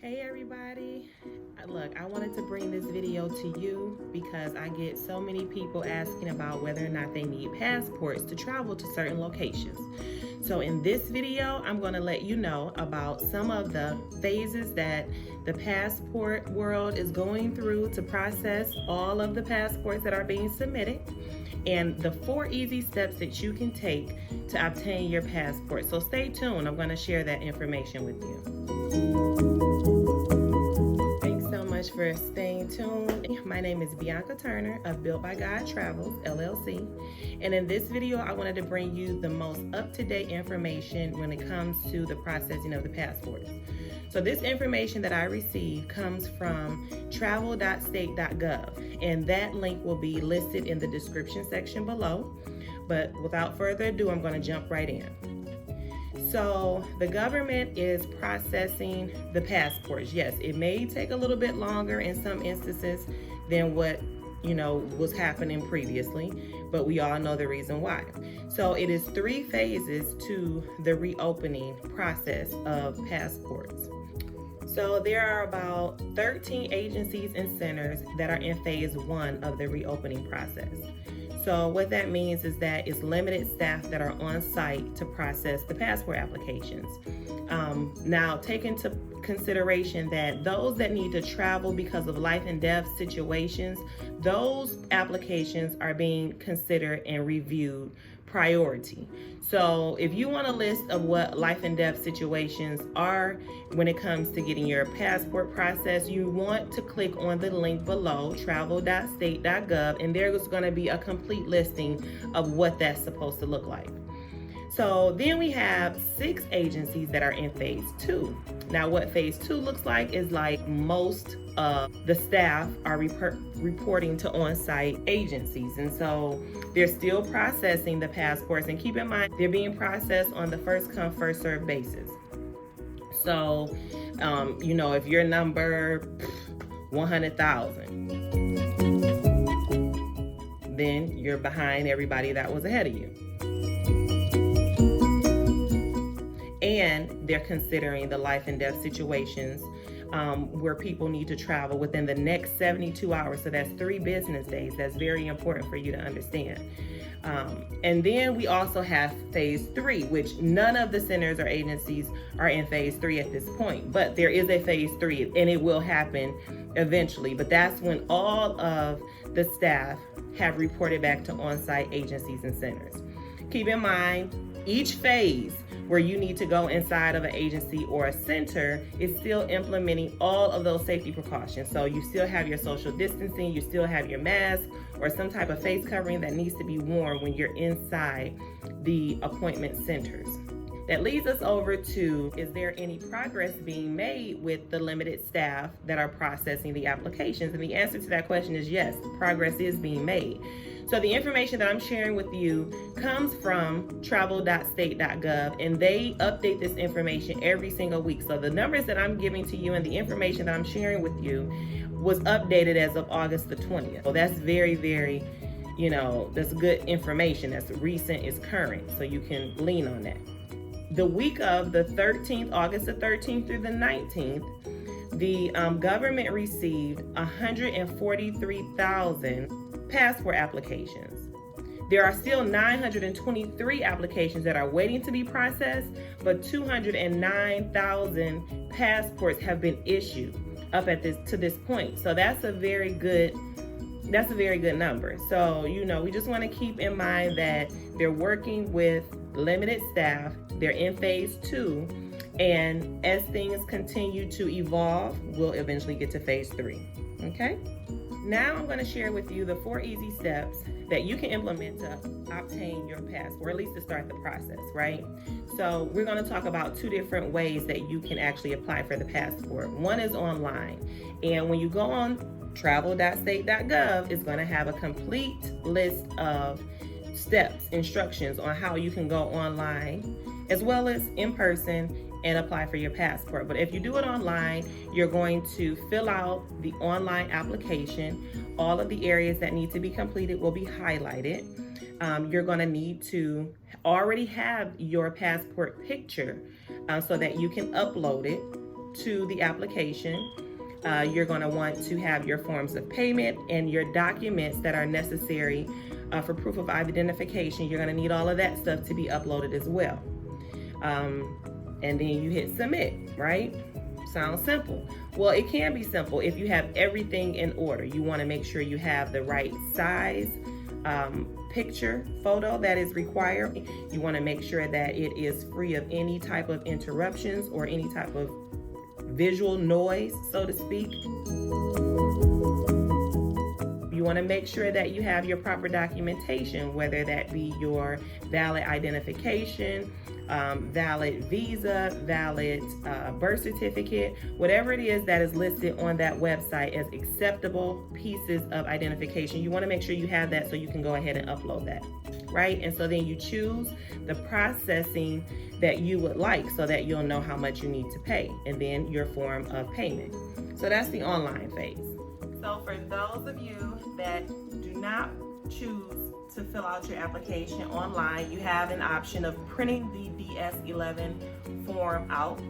Hey everybody, look, I wanted to bring this video to you because I get so many people asking about whether or not they need passports to travel to certain locations. So in this video, I'm going to let you know about some of the phases that the passport world is going through to process all of the passports that are being submitted, and the 4 easy steps that you can take to obtain your passport. So stay tuned, I'm going to share that information with you. For staying tuned. My name is Bianca Turner of BBGTravels LLC, and in this video I wanted to bring you the most up-to-date information when it comes to the processing of the passports. So this information that I received comes from travel.state.gov, and that link will be listed in the description section below. But without further ado, I'm going to jump right in. So the government is processing the passports. Yes, it may take a little bit longer in some instances than what was happening previously, but we all know the reason why. So it is 3 phases to the reopening process of passports. So there are about 13 agencies and centers that are in phase 1 of the reopening process. So what that means is that it's limited staff that are on site to process the passport applications. Now, take into consideration that those that need to travel because of life and death situations, those applications are being considered and reviewed priority. So if you want a list of what life and death situations are when it comes to getting your passport processed, you want to click on the link below, travel.state.gov, and there's going to be a complete listing of what that's supposed to look like. So then we have 6 agencies that are in phase 2. Now what phase 2 looks like is like most of the staff are reporting to on-site agencies, and so they're still processing the passports, and keep in mind they're being processed on the first come first served basis. So if you're number 100,000, then you're behind everybody that was ahead of you. And they're considering the life and death situations where people need to travel within the next 72 hours. So that's 3 business days. That's very important for you to understand. And then we also have phase 3, which none of the centers or agencies are in phase 3 at this point, but there is a phase 3 and it will happen eventually. But that's when all of the staff have reported back to on-site agencies and centers. Keep in mind, each phase where you need to go inside of an agency or a center is still implementing all of those safety precautions. So you still have your social distancing, you still have your mask or some type of face covering that needs to be worn when you're inside the appointment centers. That leads us over to, is there any progress being made with the limited staff that are processing the applications? And the answer to that question is yes, progress is being made. So the information that I'm sharing with you comes from travel.state.gov, and they update this information every single week. So the numbers that I'm giving to you and the information that I'm sharing with you was updated as of August the 20th. So that's very, very, that's good information. That's recent, is current, so you can lean on that. The week of the 13th, August the 13th through the 19th, the government received 143,000 passport applications. There are still 923 applications that are waiting to be processed, but 209,000 passports have been issued up to this point. So that's a very good number. So, we just want to keep in mind that they're working with limited staff. They're in phase 2, and as things continue to evolve, we'll eventually get to phase 3. Okay? Now I'm going to share with you the 4 easy steps that you can implement to obtain your passport, or at least to start the process, right? So we're going to talk about 2 different ways that you can actually apply for the passport. One is online, and when you go on travel.state.gov, it's going to have a complete list of steps, instructions on how you can go online as well as in person and apply for your passport. But if you do it online, you're going to fill out the online application. All of the areas that need to be completed will be highlighted. You're going to need to already have your passport picture so that you can upload it. to the application, you're going to want to have your forms of payment and your documents that are necessary for proof of identification. You're going to need all of that stuff to be uploaded as well. And then you hit submit, right? Sounds simple. Well, it can be simple if you have everything in order. You want to make sure you have the right size picture photo that is required. You want to make sure that it is free of any type of interruptions or any type of visual noise, so to speak. You want to make sure that you have your proper documentation, whether that be your valid identification, valid visa, valid birth certificate, whatever it is that is listed on that website as acceptable pieces of identification. You want to make sure you have that so you can go ahead and upload that, right? And so then you choose the processing that you would like so that you'll know how much you need to pay, and then your form of payment. So that's the online phase. So for those of you that do not choose to fill out your application online, you have an option of printing the DS-11 form out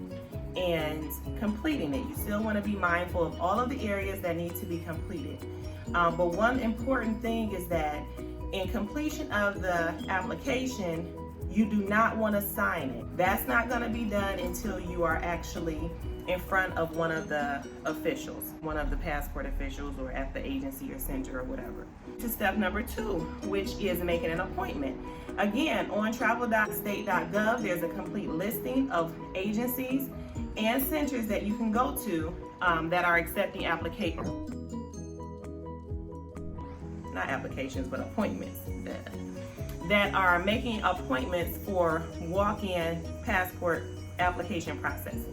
and completing it. You still want to be mindful of all of the areas that need to be completed. But one important thing is that in completion of the application, you do not want to sign it. That's not going to be done until you are actually in front of one of the officials, one of the passport officials, or at the agency or center or whatever. To step number 2, which is making an appointment. Again, on travel.state.gov, there's a complete listing of agencies and centers that you can go to that are accepting applications. Not applications, but appointments. That are making appointments for walk-in passport application processing.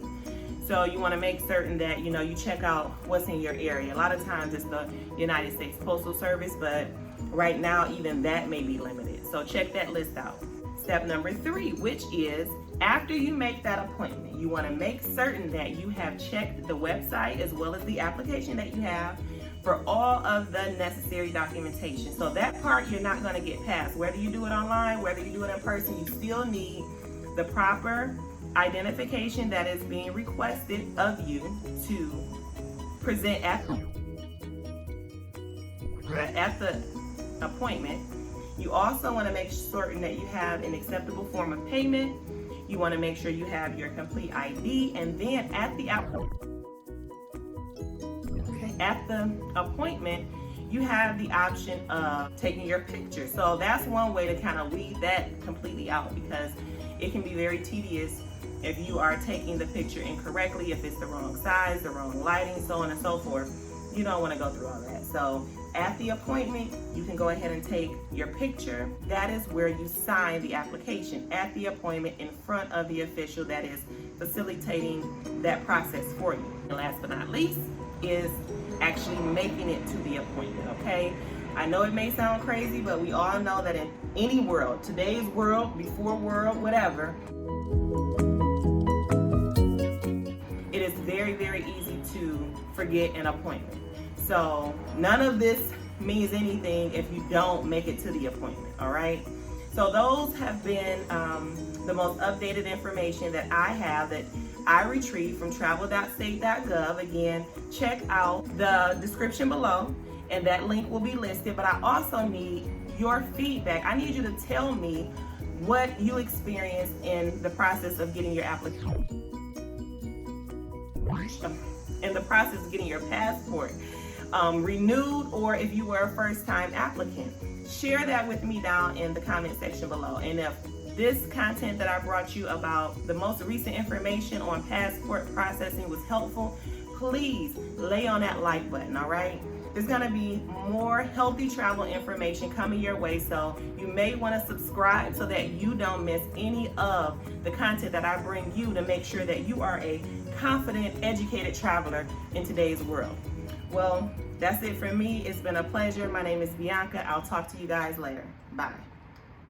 So you want to make certain that you check out what's in your area. A lot of times it's the United States Postal Service, but right now even that may be limited. So check that list out. Step number 3, which is after you make that appointment, you want to make certain that you have checked the website as well as the application that you have for all of the necessary documentation. So that part you're not going to get past. Whether you do it online, whether you do it in person, you still need the proper identification that is being requested of you to present at the appointment. You also want to make certain that you have an acceptable form of payment. You want to make sure you have your complete ID, and then at the appointment, you have the option of taking your picture. So that's one way to kind of weed that completely out, because it can be very tedious if you are taking the picture incorrectly, if it's the wrong size, the wrong lighting, so on and so forth. You don't want to go through all that. So at the appointment, you can go ahead and take your picture. That is where you sign the application, at the appointment in front of the official that is facilitating that process for you. And last but not least is actually making it to the appointment, okay? I know it may sound crazy, but we all know that in any world, today's world, before world, whatever, it is very, very easy to forget an appointment. So none of this means anything if you don't make it to the appointment, all right? So those have been the most updated information that I have that I retrieved from travel.state.gov. Again, check out the description below and that link will be listed, but I also need your feedback. I need you to tell me what you experienced in the process of getting your application, in the process of getting your passport renewed, or if you were a first-time applicant. Share that with me down in the comment section below. And if this content that I brought you about the most recent information on passport processing was helpful, please lay on that like button, all right? There's gonna be more healthy travel information coming your way, so you may wanna subscribe so that you don't miss any of the content that I bring you to make sure that you are a confident, educated traveler in today's world. Well, that's it for me. It's been a pleasure. My name is Bianca. I'll talk to you guys later. Bye.